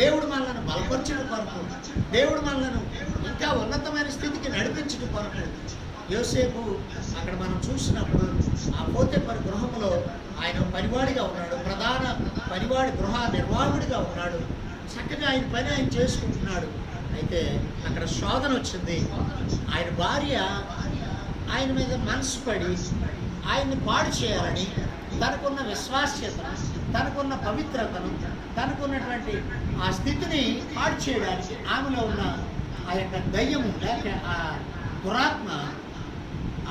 దేవుడు మనల్ని బలపరచడం కొరకు, దేవుడు మనల్ని ఇంకా ఉన్నతమైన స్థితికి నడిపించడం కొరకు. యోసేపు అక్కడ మనం చూసినప్పుడు ఆ పోతేపరి గృహంలో ఆయన పనివాడిగా ఉన్నాడు, ప్రధాన పనివాడి గృహ నిర్వాహకుడిగా ఉన్నాడు. చక్కగా ఆయన పని ఆయన చేసుకుంటున్నాడు. అయితే అక్కడ శోధన వచ్చింది. ఆయన భార్య ఆయన మీద మనసు పడి ఆయన్ని పాడు చేయాలని, తనకున్న విశ్వాస్యతను, తనకున్న పవిత్రతను, తనకున్నటువంటి ఆ స్థితిని పాడు చేయడానికి, ఆమెలో ఉన్న ఆ యొక్క దయ్యము లేక ఆ దురాత్మ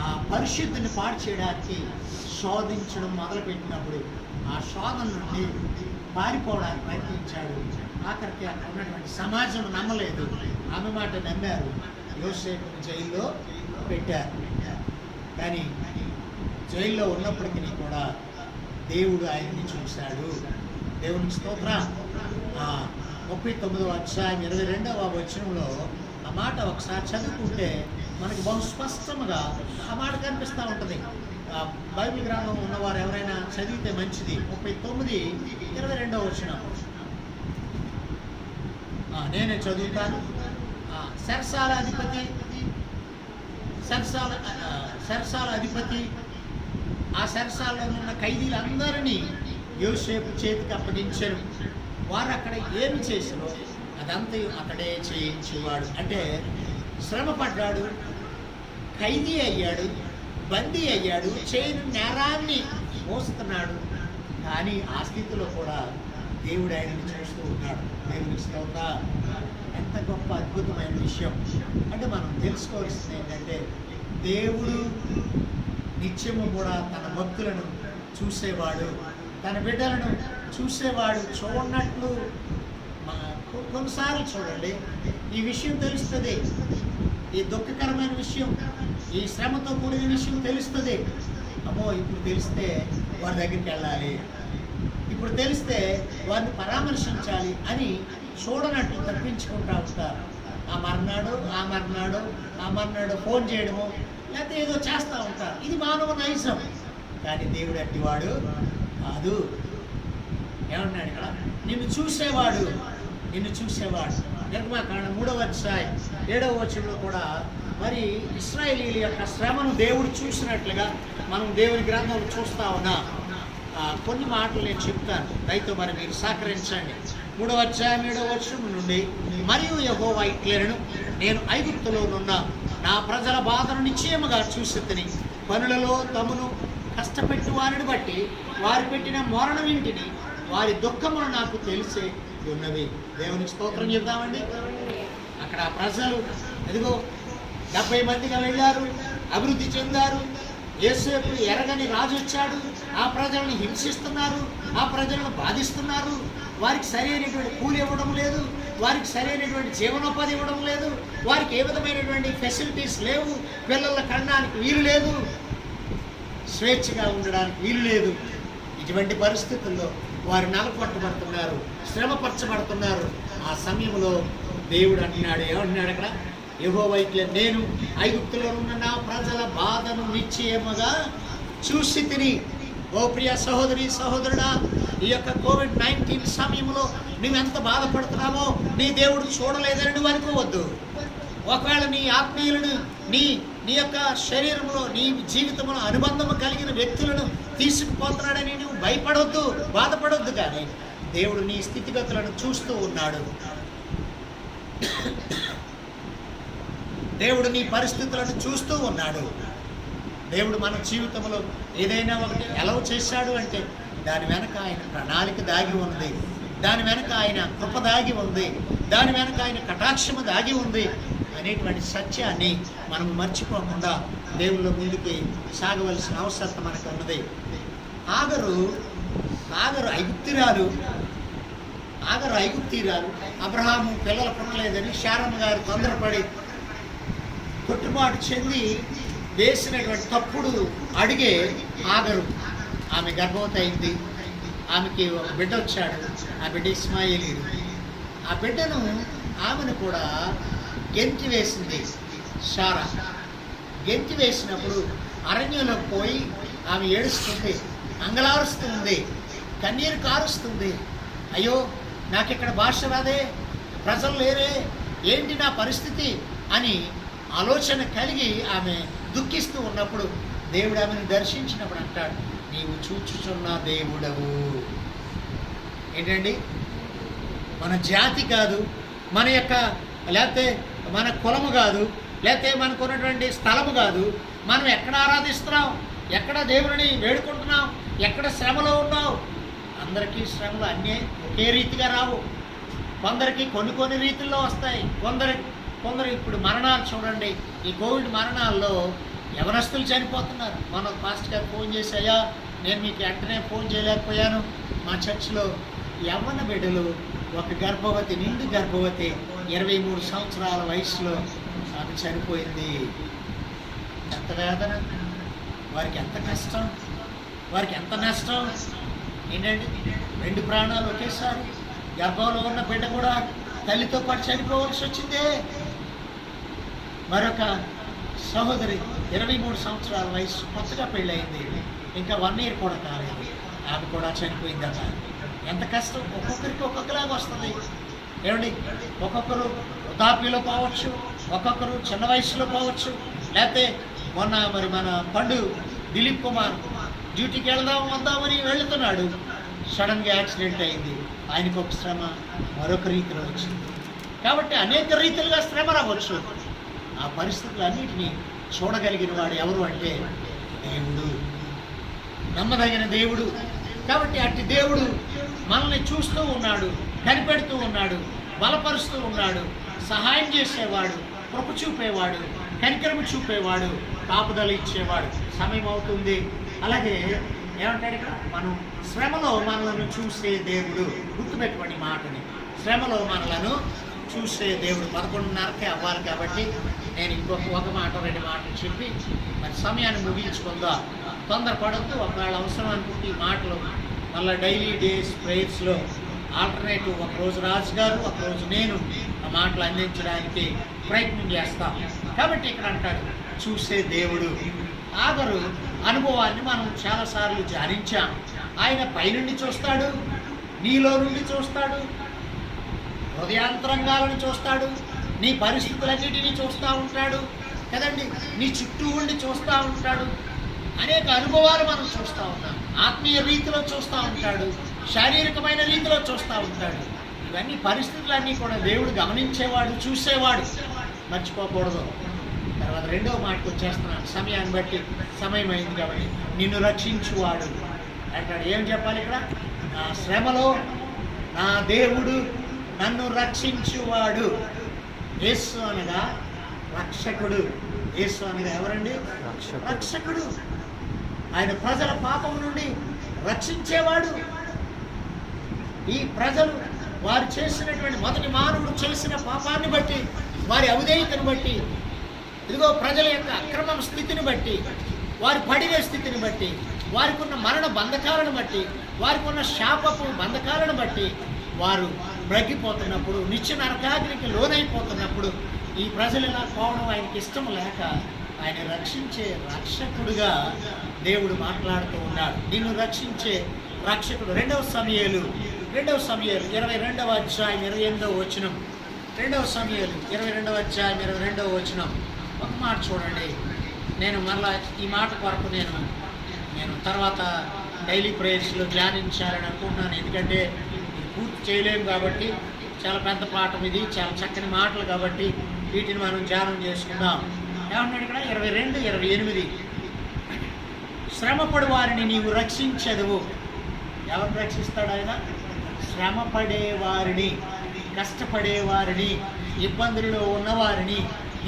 ఆ పరిశుద్ధిని పాడు చేయడానికి శోధించడం మొదలుపెట్టినప్పుడు ఆ శోధన నుండి పారిపోవడానికి ప్రయత్నించాడు. ఆఖరికి అక్కడ ఉన్నటువంటి సమాజం నమ్మలేదు, ఆమె మాట నమ్మారు. యోసేపుని జైల్లో పెట్టారు. కానీ జైల్లో ఉన్నప్పటికీ కూడా దేవుడు ఆయన్ని చూశాడు. దేవునికి స్తోత్రం. 39వ అధ్యాయం 22వ వచనంలో ఆ మాట ఒకసారి చదువుకుంటే మనకి బహు స్పష్టంగా ఆ మాట కనిపిస్తూ ఉంటుంది. బైబిల్ గ్రంథం ఉన్నవారు ఎవరైనా చదివితే మంచిది. 39:22 వచనం నేనే చదువుతాను. సరసాల అధిపతి ఆ సరసాలలో ఉన్న ఖైదీలందరినీ యోసేపు చేతికి అప్పగించారు. వారు అక్కడ ఏమి చేసినో అదంతా అతడే చేయించేవాడు. అంటే శ్రమ పడ్డాడు, ఖైదీ అయ్యాడు, బందీ అయ్యాడు, చేయని నేరాన్ని మోస్తున్నాడు. కానీ ఆ స్థితిలో కూడా దేవుడు ఆయనని చూస్తూ ఉన్నాడు. దేవుని స్తోత్రం. ఎంత గొప్ప అద్భుతమైన విషయం. అంటే మనం తెలుసుకోవాల్సింది ఏంటంటే, దేవుడు నిత్యము కూడా తన భక్తులను చూసేవాడు, తన బిడ్డలను చూసేవాడు. చూడనట్లు కొన్నిసార్లు చూడండి, ఈ విషయం తెలుస్తుంది, ఈ దుఃఖకరమైన విషయం, ఈ శ్రమతో కూడిన విషయం తెలుస్తుంది. అమ్మో, ఇప్పుడు తెలిస్తే వారి దగ్గరికి వెళ్ళాలి, ఇప్పుడు తెలిస్తే వారిని పరామర్శించాలి అని చూడనట్లు తప్పించుకుంటూ ఉంటారు. ఆ మర్నాడు ఫోన్ చేయడము, లేకపోతే ఏదో చేస్తూ ఉంటారు. ఇది మానవ నైజం. కానీ దేవుడు అట్టివాడు కాదు. ఏమన్నాడు ఇక్కడ? నిన్ను చూసేవాడు. నిర్గమకాండం 3వ అధ్యాయం 7వ వచనంలో కూడా మరి ఇశ్రాయేలీయుల యొక్క శ్రమను దేవుడు చూసినట్లుగా మనం దేవుని గ్రంథంలో చూస్తా ఉన్నాం. కొన్ని మాటలు నేను చెప్తాను, దయతో మరి మీరు సహకరించండి. 3వ అధ్యాయం 7వ వచనం నుండి, మరియు యెహోవా ఇట్లనెను, నేను ఐగుప్తులోనున్న నా ప్రజల బాధను నిశ్చయముగా చూసితిని. పనులలో తమను కష్టపెట్టు వారిని బట్టి వారు పెట్టిన మరణం ఇంటిని వారి దుఃఖమును నాకు తెలిసే ఉన్నవి. దేవునికి స్తోత్రం చెప్దామండి. అక్కడ ప్రజలు ఎదుగో 70 మందిగా వెళ్ళారు, అభివృద్ధి చెందారు. యేసేపు ఎరగని రాజు వచ్చాడు, ఆ ప్రజలను హింసిస్తున్నారు, ఆ ప్రజలను బాధిస్తున్నారు. వారికి సరైనటువంటి కూలి ఇవ్వడం లేదు, వారికి సరైనటువంటి జీవనోపాధి ఇవ్వడం లేదు, వారికి ఏ విధమైనటువంటి ఫెసిలిటీస్ లేవు, పిల్లల కనడానికి వీలు లేదు, స్వేచ్ఛగా ఉండడానికి వీలు లేదు. ఇటువంటి పరిస్థితుల్లో వారు నలపట్టబడుతున్నారు, శ్రమపరచబడుతున్నారు. ఆ సమయంలో దేవుడు అంటున్నాడు, ఏమంటున్నాడు అక్కడ? యెహోవా ఇట్లనెను, నేను ఐగుప్తులో ఉన్న నా ప్రజల బాధను నిశ్చయముగా చూసి తిని. ఓ ప్రియ సహోదరి సహోదరుడా, ఈ యొక్క COVID-19 సమయంలో నువ్వెంత బాధపడుతున్నావో నీ దేవుడు చూడలేదని నువ్వు అనుకోవద్దు. ఒకవేళ నీ ఆత్మీయులను నీ యొక్క శరీరంలో నీ జీవితంలో అనుబంధం కలిగిన వ్యక్తులను తీసుకుపోతున్నాడని నువ్వు భయపడవద్దు, బాధపడవద్దు. కానీ దేవుడు నీ స్థితిగతులను చూస్తూ ఉన్నాడు. దేవుడు నీ పరిస్థితులను చూస్తూ ఉన్నాడు. దేవుడు మన జీవితంలో ఏదైనా ఒకటి అలౌ చేశాడు అంటే దాని వెనక ఆయన ప్రణాళిక దాగి ఉంది, దాని వెనక ఆయన కృప దాగి ఉంది, దాని వెనక ఆయన కటాక్షము దాగి ఉంది అనేటువంటి సత్యాన్ని మనం మర్చిపోకుండా దేవుళ్ళ ముందుకి సాగవలసిన అవసరం మనకు ఉన్నది. ఆగరు ఐగుప్తీరాలు. అబ్రహాము పిల్లలు పుట్టలేదని శారమ్మ గారు తొందరపడి కొట్టుబాటు చెంది వేసినటువంటి తప్పుడు అడిగే ఆగరు. ఆమె గర్భవతి అయింది, ఆమెకి ఒక బిడ్డ వచ్చాడు, ఆ బిడ్డ ఇస్మాయేలీయుడు. ఆ బిడ్డను ఆమెను కూడా గెంతి వేసింది శారా. గెంతి వేసినప్పుడు అరణ్యంలోకి పోయి ఆమె ఏడుస్తుంది, అంగలారుస్తుంది, కన్నీరు కారుస్తుంది. అయ్యో నాకు ఇక్కడ భాష రాదే, ప్రజలు లేరే, ఏంటి నా పరిస్థితి అని ఆలోచన కలిగి ఆమె దుఃఖిస్తూ ఉన్నప్పుడు దేవుడు ఆమెను దర్శించినప్పుడు అంటాడు, నీవు చూచుచున్న దేవుడవు. ఏంటండి? మన జాతి కాదు, మన యొక్క లేకపోతే మన కులము కాదు, లేకపోతే మనకు ఉన్నటువంటి స్థలము కాదు. మనం ఎక్కడ ఆరాధిస్తున్నాం, ఎక్కడ దేవుడిని వేడుకుంటున్నాం, ఎక్కడ శ్రమలో ఉన్నావు. అందరికీ శ్రమలు అన్నీ ఒకే రీతిగా రావు. కొందరికి కొన్ని రీతుల్లో వస్తాయి. కొందరు ఇప్పుడు మరణాలు చూడండి, ఈ కోవిడ్ మరణాల్లో యవనస్తులు చనిపోతున్నారు. మన పాస్టర్ గారు ఫోన్ చేశాయా, నేను మీకు వెంటనే ఫోన్ చేయలేకపోయాను. మా చర్చిలో యవ్వన బిడ్డలు, ఒక గర్భవతి, నిండు గర్భవతి, 23 సంవత్సరాల వయసులో ఆమె చనిపోయింది. ఎంత వేదన, వారికి ఎంత కష్టం, వారికి ఎంత నష్టం. ఏంటండి? 2 ప్రాణాలు ఒకేసారి. గర్భంలో ఉన్న బిడ్డ కూడా తల్లితో పాటు చనిపోవాల్సి వచ్చిందే. మరొక సహోదరి 23 సంవత్సరాల వయసు, కొత్తగా పెళ్ళయింది, ఇంకా 1 year కూడా కాలేదు, ఆమె కూడా చనిపోయిందట. ఎంత కష్టం. ఒక్కొక్కరికి ఒక్కొక్కలాగా వస్తుంది. ఏమండి? ఒక్కొక్కరు వృద్ధాప్యలో పోవచ్చు, ఒక్కొక్కరు చిన్న వయసులో పోవచ్చు. లేకపోతే మొన్న మన పండు దిలీప్ కుమార్ డ్యూటీకి వద్దామని వెళుతున్నాడు, సడన్గా యాక్సిడెంట్ అయింది. ఆయనకు ఒక శ్రమ మరొక రీతిలో వచ్చింది. కాబట్టి అనేక రీతిలుగా శ్రమ రావచ్చు. ఆ పరిస్థితులన్నింటినీ చూడగలిగిన వాడు ఎవరు అంటే దేవుడు, నమ్మదగిన దేవుడు. కాబట్టి అట్టి దేవుడు మనల్ని చూస్తూ ఉన్నాడు, కనిపెడుతూ ఉన్నాడు, బలపరుస్తూ ఉన్నాడు, సహాయం చేసేవాడు, కృప చూపేవాడు, కనికరము చూపేవాడు, కాపుదల ఇచ్చేవాడు. సమయం అవుతుంది. అలాగే ఏమంటాడు ఇక్కడ? మనం శ్రమలో మనలను చూసే దేవుడు. గుర్తుపెట్టుకోండి మాటని, శ్రమలో మనలను చూసే దేవుడు. 11:30కే అవ్వాలి కాబట్టి నేను ఒక మాట 2 మాటలు చెప్పి మరి సమయాన్ని ముగించుకుందాం. తొందరపడద్దు. ఒకవేళ అవసరం అనుకుంటే ఈ మాటలు మళ్ళీ డైలీ డేస్ ప్రేయర్స్లో ఆల్టర్నేటివ్, ఒకరోజు రాజు గారు, ఒకరోజు నేను ఆ మాటలు అందించడానికి ప్రయత్నం చేస్తాం. కాబట్టి ఇక్కడ అంటాడు చూసే దేవుడు. ఆగరు అనుభవాన్ని మనం చాలాసార్లు ధ్యానించాం. ఆయన పైనుండి చూస్తాడు, నీలో నుండి చూస్తాడు, హృదయాంతరంగాలను చూస్తాడు, నీ పరిస్థితులన్నిటినీ చూస్తూ ఉంటాడు కదండి, నీ చుట్టూ ఉండి చూస్తూ ఉంటాడు. అనేక అనుభవాలు మనం చూస్తూ ఉన్నాం. ఆత్మీయ రీతిలో చూస్తూ ఉంటాడు, శారీరకమైన రీతిలో చూస్తూ ఉంటాడు. ఇవన్నీ పరిస్థితులన్నీ కూడా దేవుడు గమనించేవాడు, చూసేవాడు. మర్చిపోకూడదు. తర్వాత రెండవ మాటకు వచ్చేస్తున్నాను, సమయాన్ని బట్టి, సమయం అయింది కాబట్టి. నిన్ను రక్షించువాడు అంటాడు. ఏం చెప్పాలి ఇక్కడ? నా శ్రమలో నా దేవుడు నన్ను రక్షించువాడు. యేసు అనగా రక్షకుడు. యేసు అనగా ఎవరండి? రక్షకుడు. ఆయన ప్రజల పాపం నుండి రక్షించేవాడు. ఈ ప్రజలు వారు చేసినటువంటి మొదటి మానవుడు చేసిన పాపాన్ని బట్టి, వారి అవిధేయతను బట్టి, ఇదిగో ప్రజల యొక్క అక్రమ స్థితిని బట్టి, వారి పడిన స్థితిని బట్టి, వారికి ఉన్న మరణ బంధకాలను బట్టి, వారికి ఉన్న శాపపు బంధకాలను బట్టి వారు బ్రగ్గిపోతున్నప్పుడు, నిత్య నరకాగ్నికి లోనైపోతున్నప్పుడు ఈ ప్రజలు ఇలా పోవడం ఆయనకి ఇష్టం లేక ఆయన రక్షించే రక్షకుడుగా దేవుడు మాట్లాడుతూ ఉన్నాడు. నిన్ను రక్షించే రక్షకుడు. రెండవ సమూయేలు 22వ అధ్యాయం 28వ వచనం. 2 సమూయేలు 22వ అధ్యాయం 22వ వచనం. ఒక మాట చూడండి. నేను మరలా ఈ మాట కొరకు నేను తర్వాత డైలీ ప్రేయర్స్లో ధ్యానించాలని అనుకుంటున్నాను. ఎందుకంటే ఇది పూర్తి చేయలేము కాబట్టి, చాలా పెద్ద పాఠం ఇది, చాలా చక్కని మాటలు కాబట్టి వీటిని మనం ధ్యానం చేసుకుందాం. ఏమన్నాడు ఇక్కడ? 22, 28. శ్రమపడు వారిని నీవు రక్షించదువు. ఎవరు రక్షిస్తాడు ఆయన? శ్రమపడేవారిని, కష్టపడేవారిని, ఇబ్బందులలో ఉన్నవారిని,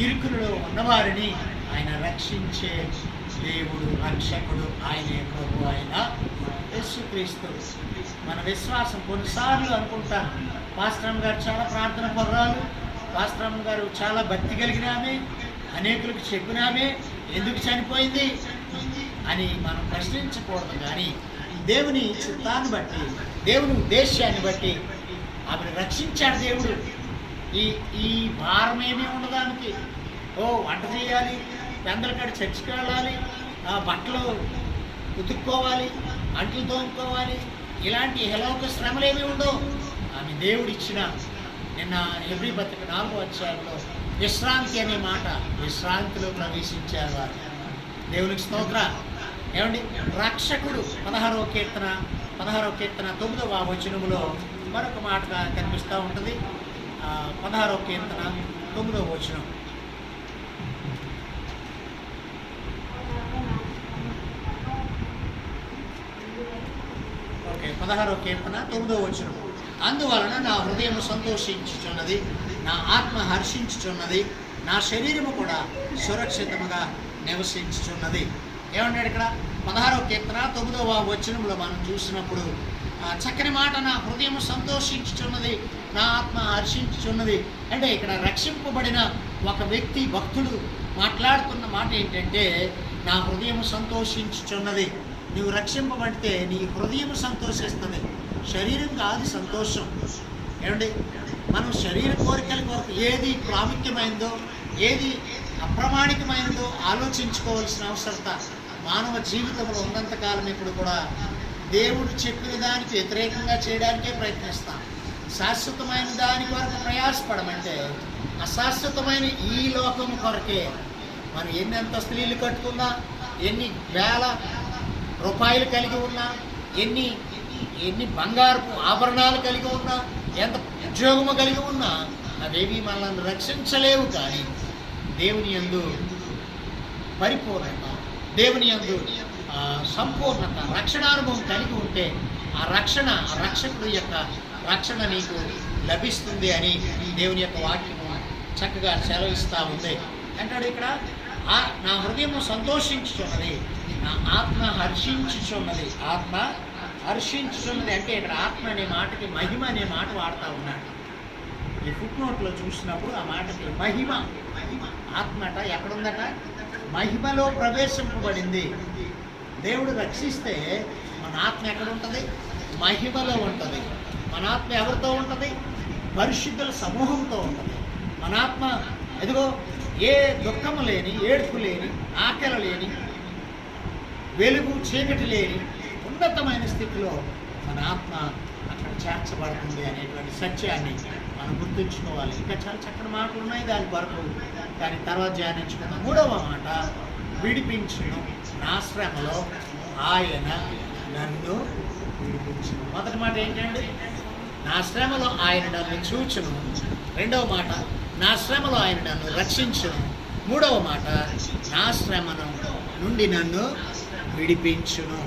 ఇరుకులలో ఉన్నవారిని ఆయన రక్షించే దేవుడు, రక్షకుడు. ఆయనే ప్రభు, ఆయన యేసుక్రీస్తు. మన విశ్వాసం కొన్నిసార్లు అనుకుంటాం, పాస్టర్ గారు చాలా ప్రార్థన పర్రాలు, పాస్టర్ గారు చాలా భక్తి కలిగినామే, అనేకులకు చెప్పినామే, ఎందుకు చనిపోయింది అని మనం ప్రశ్నించకూడదు. కానీ దేవుని చిత్తాన్ని బట్టి, దేవుని ఉద్దేశాన్ని బట్టి ఆమెను రక్షించాడు దేవుడు. ఈ భారం ఏమీ ఉండదానికి. వంట చేయాలి, పెందల కాడ చర్చికి వెళ్ళాలి, బట్టలు ఉతుక్కోవాలి, అంట్లు తోముకోవాలి, ఇలాంటి హెలోక శ్రమలేమీ ఉండవు. ఆమె దేవుడు ఇచ్చిన, నిన్న హెబ్రీ పత్రిక 4వ అధ్యాయంలో విశ్రాంతి అనే మాట, విశ్రాంతిలో ప్రవేశించారు వారు. దేవునికి స్తోత్రం. ఏమండి? రక్షకుడు. 16వ కీర్తన 9వ వచనములో మరొక మాట కనిపిస్తూ ఉంటుంది. 16వ కీర్తన 9వ వచనం. ఓకే, 16వ కీర్తన 9వ వచనం. అందువలన నా హృదయం సంతోషించుచున్నది, నా ఆత్మ హర్షించుచున్నది, నా శరీరము కూడా సురక్షితముగా నివసించుచున్నది. ఏమన్నాడు ఇక్కడ? 16వ కీర్తన 9వ వచనంలో మనం చూసినప్పుడు చక్కని మాట, నా హృదయం సంతోషించుచున్నది, నా ఆత్మ హర్షించుచున్నది. అంటే ఇక్కడ రక్షింపబడిన ఒక వ్యక్తి, భక్తుడు మాట్లాడుతున్న మాట ఏంటంటే, నా హృదయం సంతోషించుచున్నది. నువ్వు రక్షింపబడితే నీ హృదయం సంతోషిస్తుంది, శరీరం కాదు సంతోషం. ఏమండి? మనం శరీర కోరికల కొరకు ఏది ప్రాముఖ్యమైందో, ఏది అప్రామాణికమైనదో ఆలోచించుకోవాల్సిన అవసరత మానవ జీవితంలో ఉన్నంతకాలం ఇప్పుడు కూడా దేవుడు చెప్పిన దానికి వ్యతిరేకంగా చేయడానికే ప్రయత్నిస్తాం. శాశ్వతమైన దాని కొరకు ప్రయాసపడమంటే అశాశ్వతమైన ఈ లోకం కొరకే మనం ఎన్ని అంతస్తులు ఇల్లు కట్టుకున్నా, ఎన్ని వేల రూపాయలు కలిగి ఉన్నా, ఎన్ని బంగారపు ఆభరణాలు కలిగి ఉన్నా, ఎంత ఉద్యోగము కలిగి ఉన్నా, అవేవి మనల్ని రక్షించలేవు. కానీ దేవుని యందు పరిపూర్ణత, దేవుని యందు సంపూర్ణత, రక్షణానుభవం కలిగి ఉంటే ఆ రక్షకుడు యొక్క రక్షణ నీకు లభిస్తుంది అని దేవుని యొక్క వాక్యము చక్కగా సెలవిస్తూ ఉంది. అంటాడు ఇక్కడ, నా హృదయము సంతోషించుచున్నది, నా ఆత్మ హర్షించుచున్నది. ఆత్మ హర్షించుచున్నది అంటే ఇక్కడ ఆత్మ అనే మాటకి మహిమ అనే మాట వాడుతూ ఉన్నాడు. ఈ ఫుట్ నోట్లో చూసినప్పుడు ఆ మాటకి మహిమ, ఆత్మట ఎక్కడుందట? మహిమలో ప్రవేశింపబడింది. దేవుడు రక్షిస్తే మన ఆత్మ ఎక్కడ ఉంటుంది? మహిమలో ఉంటుంది. మన ఆత్మ ఎవరితో ఉంటుంది? పరిశుద్ధుల సమూహంతో ఉంటుంది. మన ఆత్మ ఎదుగో ఏ దుఃఖము లేని, ఏడుపు లేని, ఆకలి లేని, వెలుగు చీకటి లేని ఉన్నతమైన స్థితిలో మన ఆత్మ అక్కడ చేర్చబడుతుంది అనేటువంటి సత్యాన్ని మనం గుర్తుంచుకోవాలి. ఇంకా చాలా చక్కటి మాటలు ఉన్నాయి దాని కొరకు, కానీ తర్వాత ధ్యానించుకుందాం. 3వ మాట, విడిపించును నా శ్రమలో ఆయన నన్ను విడిపించును. మొదటి మాట ఏంటండి? నా శ్రమలో ఆయన నన్ను చూచును. 2వ మాట, నా శ్రమలో ఆయన నన్ను రక్షించును. 3వ మాట, నా శ్రమను నుండి నన్ను విడిపించును.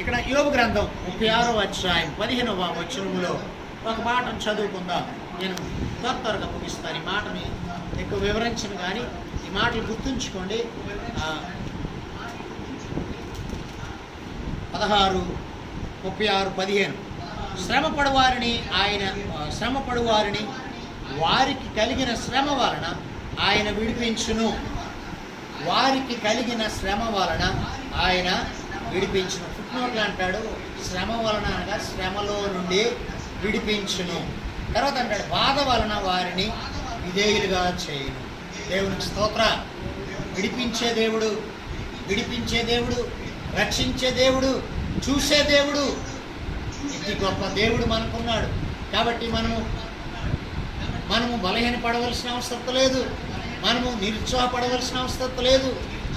ఇక్కడ యోబు గ్రంథం 36వ అధ్యాయం 15వ వచనములో ఒక మాటను చదువుకుందాం. నేను త్వరగా ముగిస్తాను. ఈ మాటని ఎక్కువ వివరించను, కానీ ఈ మాటలు గుర్తుంచుకోండి. 16:36-15 శ్రమపడువారిని వారికి కలిగిన శ్రమ వలన ఆయన విడిపించును. ఫుట్నోట్లు అంటాడు, శ్రమ వలన అనగా శ్రమలో నుండి విడిపించును. తర్వాత అంటాడు, బాధ వలన వారిని విధేయులుగా చేయును. దేవునికి స్తోత్ర. విడిపించే దేవుడు, రక్షించే దేవుడు, చూసే దేవుడు, ఇంటి గొప్ప దేవుడు మనకున్నాడు. కాబట్టి మనము బలహీనపడవలసిన అవసరం లేదు, మనము నిరుత్సాహపడవలసిన అవసరం లేదు,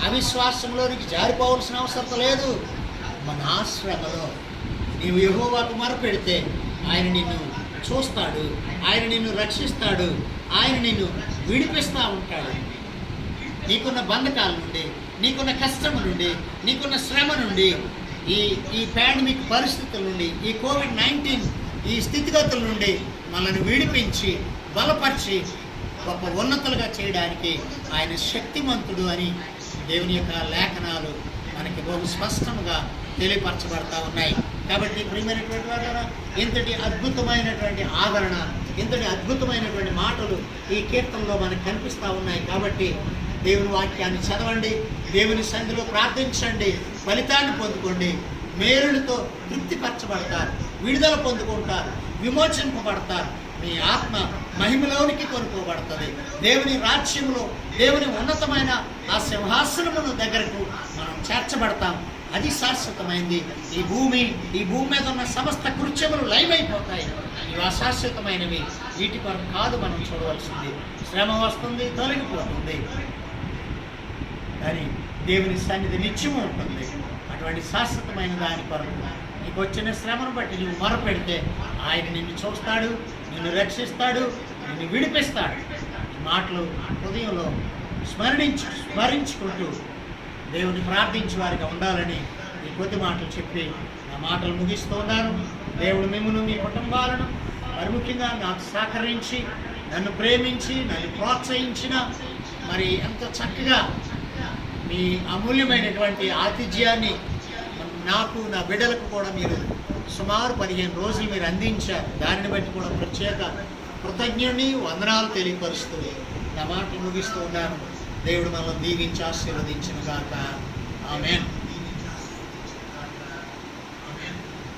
అవిశ్వాసంలోనికి జారిపోవలసిన అవసరం లేదు. మన ఆశ్రమలో నీవు యెహోవాకు మొరపెడితే ఆయన నిన్ను చూస్తాడు, ఆయన నిన్ను రక్షిస్తాడు, ఆయన నిన్ను విడిపిస్తూ ఉంటాడు. నీకున్న బంధకాల నుండి, నీకున్న కష్టం నుండి, నీకున్న శ్రమ నుండి, ఈ పాండమిక్ పరిస్థితుల నుండి, ఈ కోవిడ్-19 ఈ స్థితిగతుల నుండి మనల్ని విడిపించి బలపరిచి గొప్ప ఉన్నతులుగా చేయడానికి ఆయన శక్తిమంతుడు అని దేవుని యొక్క లేఖనాలు మనకి బహు స్పష్టంగా తెలియపరచబడతా ఉన్నాయి. కాబట్టి ప్రియమైనటువంటి వారు, ఇంతటి అద్భుతమైనటువంటి ఆదరణ, ఇంతటి అద్భుతమైనటువంటి మాటలు ఈ కీర్తనలో మనకు కనిపిస్తూ ఉన్నాయి. కాబట్టి దేవుని వాక్యాన్ని చదవండి, దేవుని సన్నిధిలో ప్రార్థించండి, ఫలితాన్ని పొందుకోండి, మేలులతో తృప్తిపరచబడతారు, విడుదల పొందుకుంటారు, విమోచింపబడతారు. మీ ఆత్మ మహిమలోనికి కొనుక్కోబడుతుంది. దేవుని రాజ్యములో, దేవుని ఉన్నతమైన ఆ సింహాసనమును దగ్గరకు మనం చేర్చబడతాం. అది శాశ్వతమైంది. ఈ భూమి మీద ఉన్న సమస్త కృత్యములు లయమైపోతాయి. ఇవి అశాశ్వతమైనవి. వీటి కొరకు కాదు మనం చూడవలసింది. శ్రమ వస్తుంది, తొలగిపోతుంది, కానీ దేవుని సన్నిధి నిత్యము ఉంటుంది. అటువంటి శాశ్వతమైన దాని కొరకు నీకు వచ్చిన శ్రమను బట్టి నువ్వు మొరపెడితే ఆయన నిన్ను చూస్తాడు, నిన్ను రక్షిస్తాడు, నిన్ను విడిపిస్తాడు. ఈ మాటలు హృదయంలో స్మరించుకుంటూ దేవుని ప్రార్థించే వారిగా ఉండాలని ఈ కొద్ది మాటలు చెప్పి నా మాటలు ముగిస్తూ ఉన్నాను. దేవుడు మిమ్మును, మీ కుటుంబాలను, మరి ముఖ్యంగా నాకు సహకరించి, నన్ను ప్రేమించి, నన్ను ప్రోత్సహించిన, మరి ఎంతో చక్కగా మీ అమూల్యమైనటువంటి ఆతిథ్యాన్ని నాకు, నా బిడ్డలకు కూడా మీరు సుమారు 15 రోజులు మీరు అందించారు. దానిని బట్టి కూడా ప్రత్యేక కృతజ్ఞుని వందనాలు తెలియపరుస్తూ నా మాటలు ముగిస్తూ ఉన్నాను. దేవుడు మనల్ని దీవించి ఆశీర్వదించును గాక. ఆమేన్.